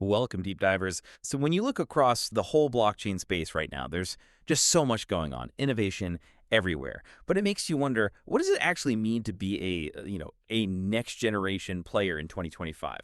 Welcome, deep divers. So, when you look across the whole blockchain space right now, there's just so much going on, innovation everywhere. But it makes you wonder, what does it actually mean to be a next generation player in 2025?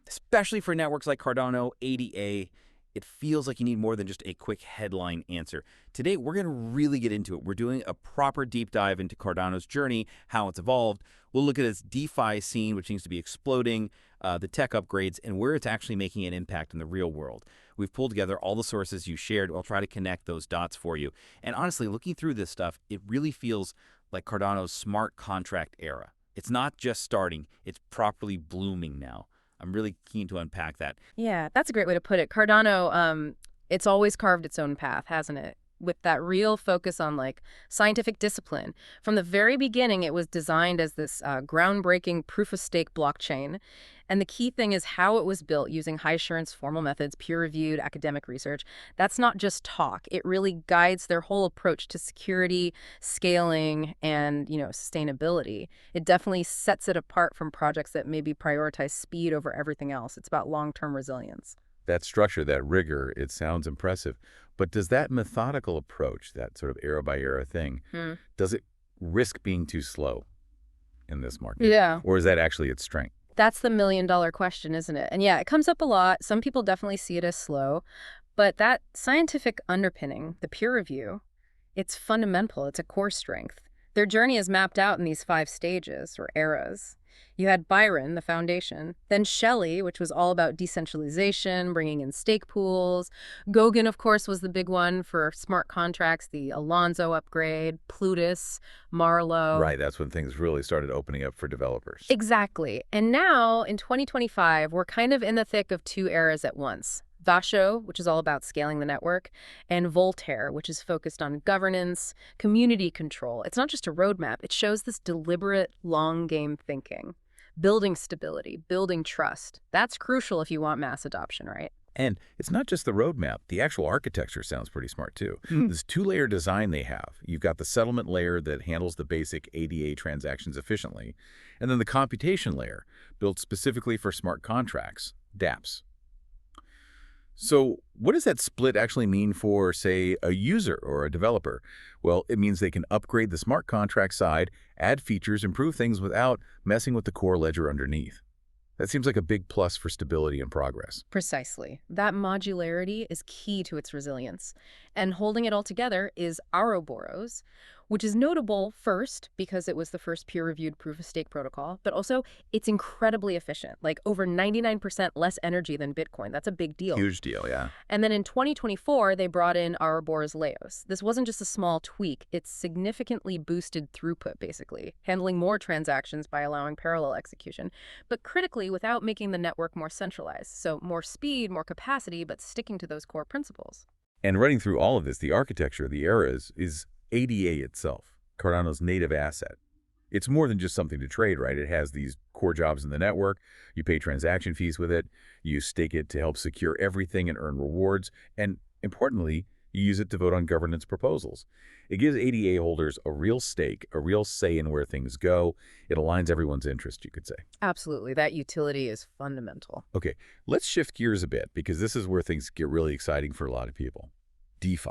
Especially for networks like Cardano, ADA, it feels like you need more than just a quick headline answer. Today, we're going to really get into it. We're doing a proper deep dive into Cardano's journey, how it's evolved. We'll look at its DeFi scene, which seems to be exploding, the tech upgrades, and where it's actually making an impact in the real world. We've pulled together all the sources you shared. I'll try to connect those dots for you. And honestly, looking through this stuff, it really feels like Cardano's smart contract era. It's not just starting, it's properly blooming now. I'm really keen to unpack that. Yeah, that's a great way to put it. Cardano, it's always carved its own path, hasn't it? With that real focus on scientific discipline. From the very beginning, it was designed as this groundbreaking proof-of-stake blockchain. And the key thing is how it was built using high-assurance formal methods, peer-reviewed academic research. That's not just talk. It really guides their whole approach to security, scaling, and, sustainability. It definitely sets it apart from projects that maybe prioritize speed over everything else. It's about long-term resilience. That structure, that rigor, it sounds impressive. But does that methodical approach, that sort of era-by-era thing, does it risk being too slow in this market? Yeah. Or is that actually its strength? That's the million-dollar question, isn't it? And yeah, it comes up a lot. Some people definitely see it as slow. But that scientific underpinning, the peer review, it's fundamental. It's a core strength. Their journey is mapped out in these 5 stages or eras. You had Byron, the foundation, then Shelley, which was all about decentralization, bringing in stake pools. Goguen, of course, was the big one for smart contracts, the Alonzo upgrade, Plutus, Marlowe. Right, that's when things really started opening up for developers. Exactly. And now, in 2025, we're kind of in the thick of 2 eras at once. Vasho, which is all about scaling the network, and Voltaire, which is focused on governance, community control. It's not just a roadmap. It shows this deliberate, long-game thinking, building stability, building trust. That's crucial if you want mass adoption, right? And it's not just the roadmap. The actual architecture sounds pretty smart, too. This 2-layer design they have. You've got the settlement layer that handles the basic ADA transactions efficiently, and then the computation layer, built specifically for smart contracts, dApps. So what does that split actually mean for, say, a user or a developer? Well, it means they can upgrade the smart contract side, add features, improve things without messing with the core ledger underneath. That seems like a big plus for stability and progress. Precisely. That modularity is key to its resilience. And holding it all together is Ouroboros, which is notable first because it was the first peer-reviewed proof-of-stake protocol, but also it's incredibly efficient, like over 99% less energy than Bitcoin. That's a big deal. Huge deal, yeah. And then in 2024, they brought in Ouroboros Leos. This wasn't just a small tweak. It significantly boosted throughput, basically, handling more transactions by allowing parallel execution, but critically without making the network more centralized. So more speed, more capacity, but sticking to those core principles. And running through all of this, the architecture of the eras is ADA itself, Cardano's native asset. It's more than just something to trade, right? It has these core jobs in the network. You pay transaction fees with it. You stake it to help secure everything and earn rewards. And importantly, you use it to vote on governance proposals. It gives ADA holders a real stake, a real say in where things go. It aligns everyone's interest, you could say. Absolutely. That utility is fundamental. Okay, let's shift gears a bit because this is where things get really exciting for a lot of people. DeFi.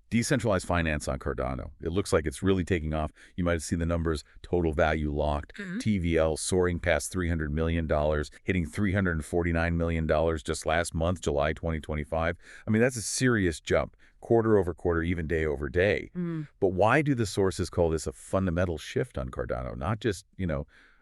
Decentralized finance on Cardano. It looks like it's really taking off. You might have seen the numbers, total value locked, TVL soaring past $300 million, hitting $349 million just last month, July 2025. I mean, that's a serious jump, quarter over quarter, even day over day. But why do the sources call this a fundamental shift on Cardano, not just,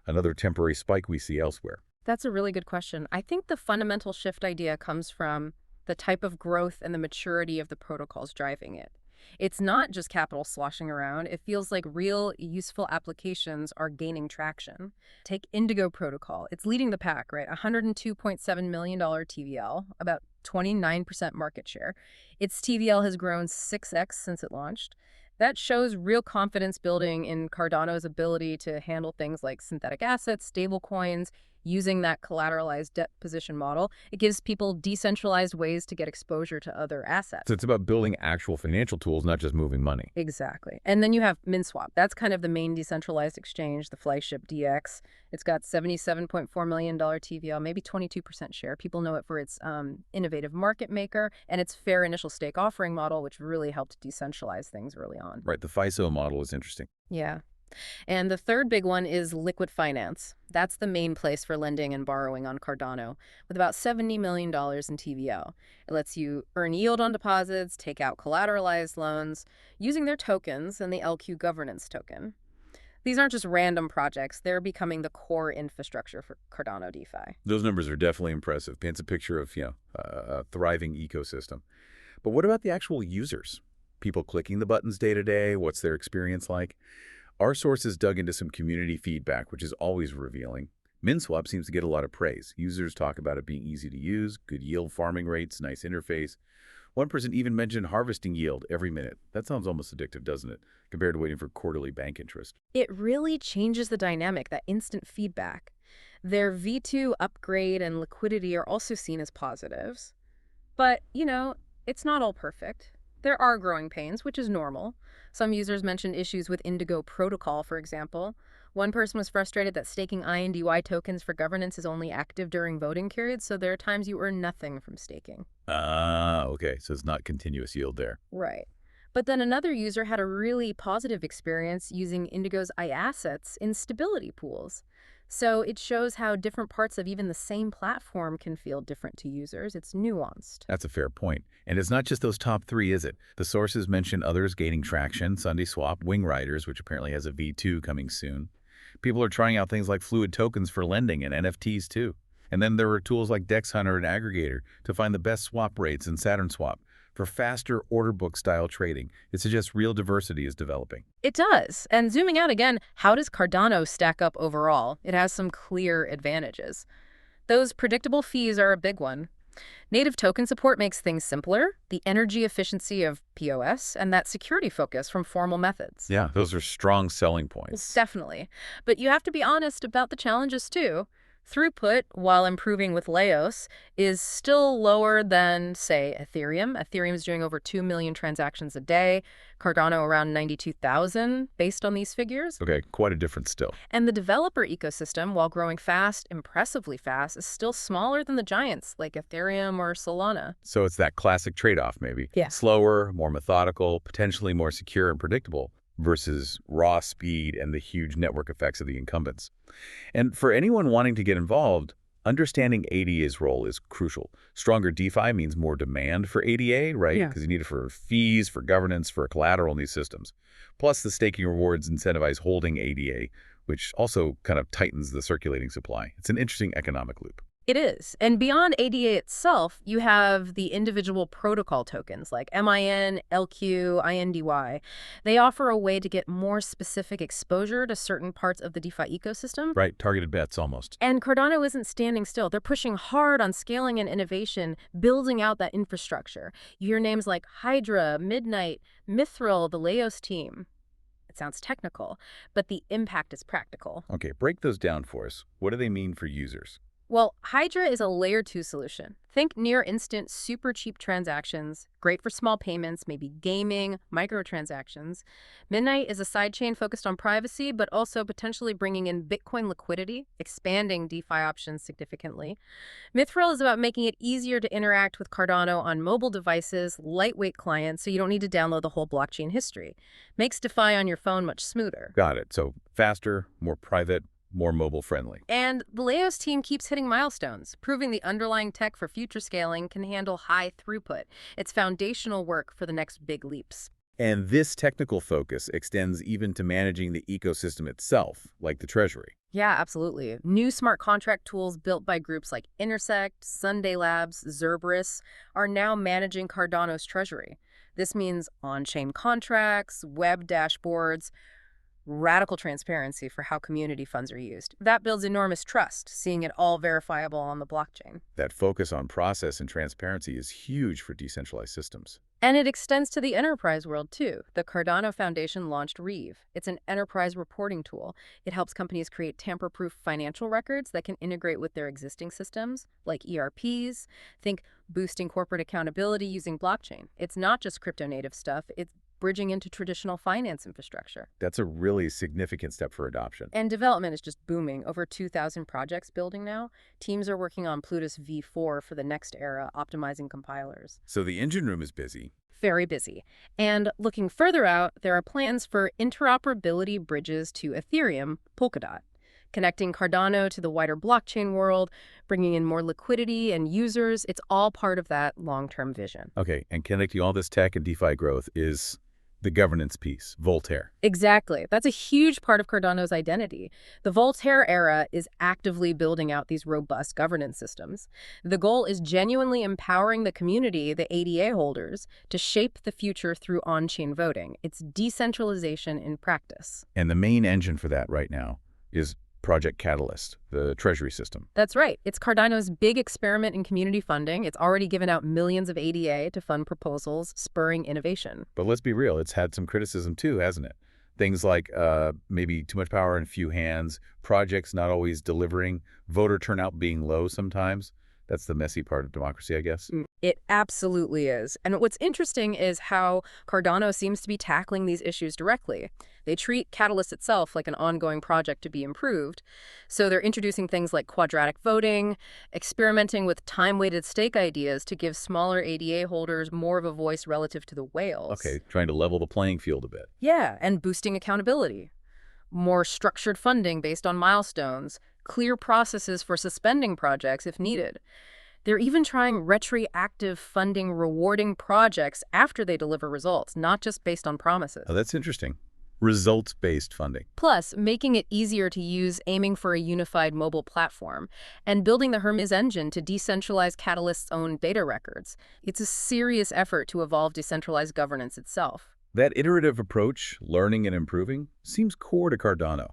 another temporary spike we see elsewhere? That's a really good question. I think the fundamental shift idea comes from the type of growth and the maturity of the protocols driving it. It's not just capital sloshing around. It feels like real, useful applications are gaining traction. Take Indigo Protocol. It's leading the pack, right? $102.7 million TVL, about 29% market share. Its TVL has grown 6x since it launched. That shows real confidence building in Cardano's ability to handle things like synthetic assets, stablecoins, using that collateralized debt position model. It gives people decentralized ways to get exposure to other So assets. it's about building actual financial tools, not just moving money. Exactly. And then you have MinSwap. That's kind of the main decentralized exchange, the flagship DX. It's got $77.4 million TVL, maybe 22% share. People know it for its innovative market maker and its fair initial stake offering model, which really helped decentralize things early on. Right, the FISO model is interesting. Yeah. And the third big one is liquid finance. That's the main place for lending and borrowing on Cardano, with about $70 million in TVL. It lets you earn yield on deposits, take out collateralized loans, using their tokens and the LQ governance token. These aren't just random projects. They're becoming the core infrastructure for Cardano DeFi. Those numbers are definitely impressive. Paints a picture of, a thriving ecosystem. But what about the actual users? People clicking the buttons day to day, what's their experience like? Our sources dug into some community feedback, which is always revealing. MinSwap seems to get a lot of praise. Users talk about it being easy to use, good yield farming rates, nice interface. One person even mentioned harvesting yield every minute. That sounds almost addictive, doesn't it, compared to waiting for quarterly bank interest? It really changes the dynamic, that instant feedback. Their V2 upgrade and liquidity are also seen as positives. But, it's not all perfect. There are growing pains, which is normal. Some users mentioned issues with Indigo Protocol, for example. One person was frustrated that staking INDY tokens for governance is only active during voting periods, so there are times you earn nothing from staking. Ah, okay, so it's not continuous yield there. Right. But then another user had a really positive experience using Indigo's iAssets in stability pools. So it shows how different parts of even the same platform can feel different to users. It's nuanced. That's a fair point. And it's not just those top three, is it? The sources mention others gaining traction, SundaeSwap, Wing Riders, which apparently has a V2 coming soon. People are trying out things like fluid tokens for lending and NFTs too. And then there are tools like Dex Hunter and Aggregator to find the best swap rates in Saturn Swap for faster order book style trading. It suggests real diversity is developing. It does. And zooming out again, how does Cardano stack up overall? It has some clear advantages. Those predictable fees are a big one. Native token support makes things simpler, the energy efficiency of POS, and that security focus from formal methods. Yeah, those are strong selling points. Definitely. But you have to be honest about the challenges too. Throughput, while improving with Laos, is still lower than, say, Ethereum. Ethereum is doing over 2 million transactions a day, Cardano around 92,000, based on these figures. Okay, quite a difference still. And the developer ecosystem, while growing fast, impressively fast, is still smaller than the giants like Ethereum or Solana. So it's that classic trade-off maybe. Yeah. Slower, more methodical, potentially more secure and predictable versus raw speed and the huge network effects of the incumbents. And for anyone wanting to get involved, understanding ADA's role is crucial. Stronger DeFi means more demand for ADA, right? Yeah. Because you need it for fees, for governance, for collateral in these systems. Plus, the staking rewards incentivize holding ADA, which also kind of tightens the circulating supply. It's an interesting economic loop. It is. And beyond ADA itself, you have the individual protocol tokens like MIN, LQ, INDY. They offer a way to get more specific exposure to certain parts of the DeFi ecosystem. Right, targeted bets almost. And Cardano isn't standing still. They're pushing hard on scaling and innovation, building out that infrastructure. You hear names like Hydra, Midnight, Mithril, the Laos team. It sounds technical, but the impact is practical. Okay, break those down for us. What do they mean for users? Well, Hydra is a layer 2 solution. Think near instant, super cheap transactions, great for small payments, maybe gaming, microtransactions. Midnight is a sidechain focused on privacy, but also potentially bringing in Bitcoin liquidity, expanding DeFi options significantly. Mithril is about making it easier to interact with Cardano on mobile devices, lightweight clients, so you don't need to download the whole blockchain history. Makes DeFi on your phone much smoother. Got it. So faster, more private, more mobile friendly. And the Laos team keeps hitting milestones, proving the underlying tech for future scaling can handle high throughput. It's foundational work for the next big leaps. And this technical focus extends even to managing the ecosystem itself, like the Treasury. Yeah, absolutely. New smart contract tools built by groups like Intersect, Sunday Labs, Zerberus are now managing Cardano's treasury. This means on-chain contracts, web dashboards, radical transparency for how community funds are used. That builds enormous trust, seeing it all verifiable on the blockchain. That focus on process and transparency is huge for decentralized systems. And it extends to the enterprise world, too. The Cardano Foundation launched Reeve. It's an enterprise reporting tool. It helps companies create tamper-proof financial records that can integrate with their existing systems, like ERPs. Think boosting corporate accountability using blockchain. It's not just crypto-native stuff. It's bridging into traditional finance infrastructure. That's a really significant step for adoption. And development is just booming. Over 2,000 projects building now. Teams are working on Plutus V4 for the next era, optimizing compilers. So the engine room is busy. Very busy. And looking further out, there are plans for interoperability bridges to Ethereum, Polkadot, connecting Cardano to the wider blockchain world, bringing in more liquidity and users. It's all part of that long-term vision. Okay, and connecting all this tech and DeFi growth is the governance piece, Voltaire. Exactly. That's a huge part of Cardano's identity. The Voltaire era is actively building out these robust governance systems. The goal is genuinely empowering the community, the ADA holders, to shape the future through on-chain voting. It's decentralization in practice. And the main engine for that right now is Project Catalyst, the treasury system. That's right. It's Cardano's big experiment in community funding. It's already given out millions of ADA to fund proposals, spurring innovation. But let's be real, it's had some criticism too, hasn't it? Things like maybe too much power in few hands, projects not always delivering, voter turnout being low sometimes. That's the messy part of democracy, I guess. It absolutely is. And what's interesting is how Cardano seems to be tackling these issues directly. They treat Catalyst itself like an ongoing project to be improved. So they're introducing things like quadratic voting, experimenting with time-weighted stake ideas to give smaller ADA holders more of a voice relative to the whales. Okay, trying to level the playing field a bit. Yeah, and boosting accountability. More structured funding based on milestones, clear processes for suspending projects if needed. They're even trying retroactive funding rewarding projects after they deliver results, not just based on promises. Oh, that's interesting. Results-based funding. Plus, making it easier to use, aiming for a unified mobile platform, and building the Hermes engine to decentralize Catalyst's own data records. It's a serious effort to evolve decentralized governance itself. That iterative approach, learning and improving, seems core to Cardano.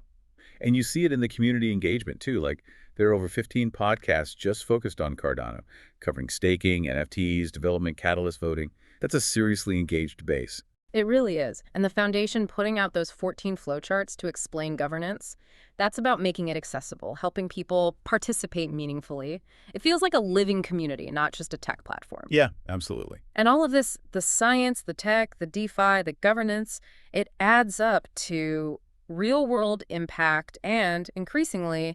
And you see it in the community engagement, too. Like, there are over 15 podcasts just focused on Cardano, covering staking, NFTs, development, catalyst voting. That's a seriously engaged base. It really is. And the foundation putting out those 14 flowcharts to explain governance, that's about making it accessible, helping people participate meaningfully. It feels like a living community, not just a tech platform. Yeah, absolutely. And all of this, the science, the tech, the DeFi, the governance, it adds up to real-world impact and, increasingly,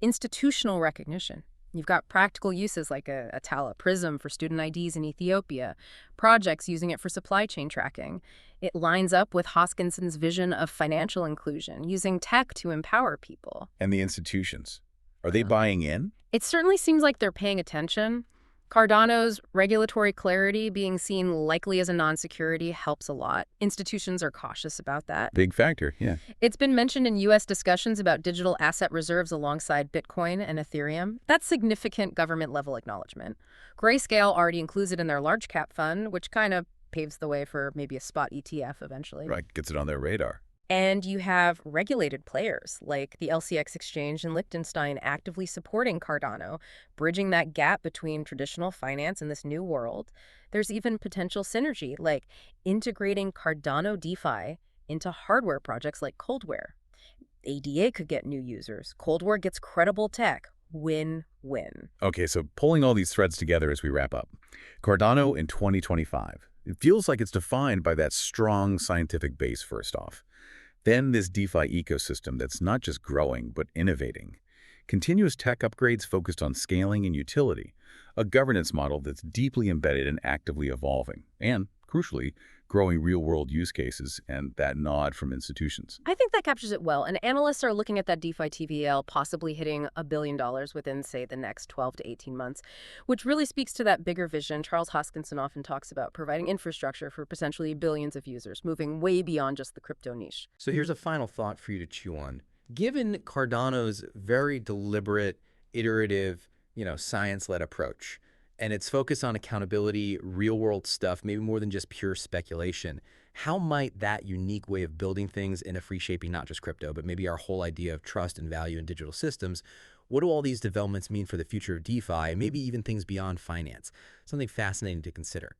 institutional recognition. You've got practical uses like a Tala Prism for student IDs in Ethiopia, projects using it for supply chain tracking. It lines up with Hoskinson's vision of financial inclusion, using tech to empower people. And the institutions, are they buying in? It certainly seems like they're paying attention. Cardano's regulatory clarity being seen likely as a non-security helps a lot. Institutions are cautious about that. Big factor, yeah. It's been mentioned in U.S. discussions about digital asset reserves alongside Bitcoin and Ethereum. That's significant government-level acknowledgement. Grayscale already includes it in their large cap fund, which kind of paves the way for maybe a spot ETF eventually. Right, gets it on their radar. And you have regulated players like the LCX exchange in Liechtenstein actively supporting Cardano, bridging that gap between traditional finance and this new world. There's even potential synergy, like integrating Cardano DeFi into hardware projects like Coldware. ADA could get new users. Coldware gets credible tech. Win-win. Okay, so pulling all these threads together as we wrap up. Cardano in 2025. It feels like it's defined by that strong scientific base first off. Then this DeFi ecosystem that's not just growing, but innovating. Continuous tech upgrades focused on scaling and utility. A governance model that's deeply embedded and actively evolving. And, crucially, growing real-world use cases and that nod from institutions. I think that captures it well, and analysts are looking at that DeFi TVL possibly hitting $1 billion within, say, the next 12 to 18 months, which really speaks to that bigger vision Charles Hoskinson often talks about, providing infrastructure for potentially billions of users, moving way beyond just the crypto niche. So here's a final thought for you to chew on. Given Cardano's very deliberate, iterative, science-led approach, and its focus on accountability, real-world stuff, maybe more than just pure speculation, How might that unique way of building things in a free shaping not just crypto, but maybe our whole idea of trust and value in digital systems? What do all these developments mean for the future of DeFi and maybe even things beyond finance? Something fascinating to consider.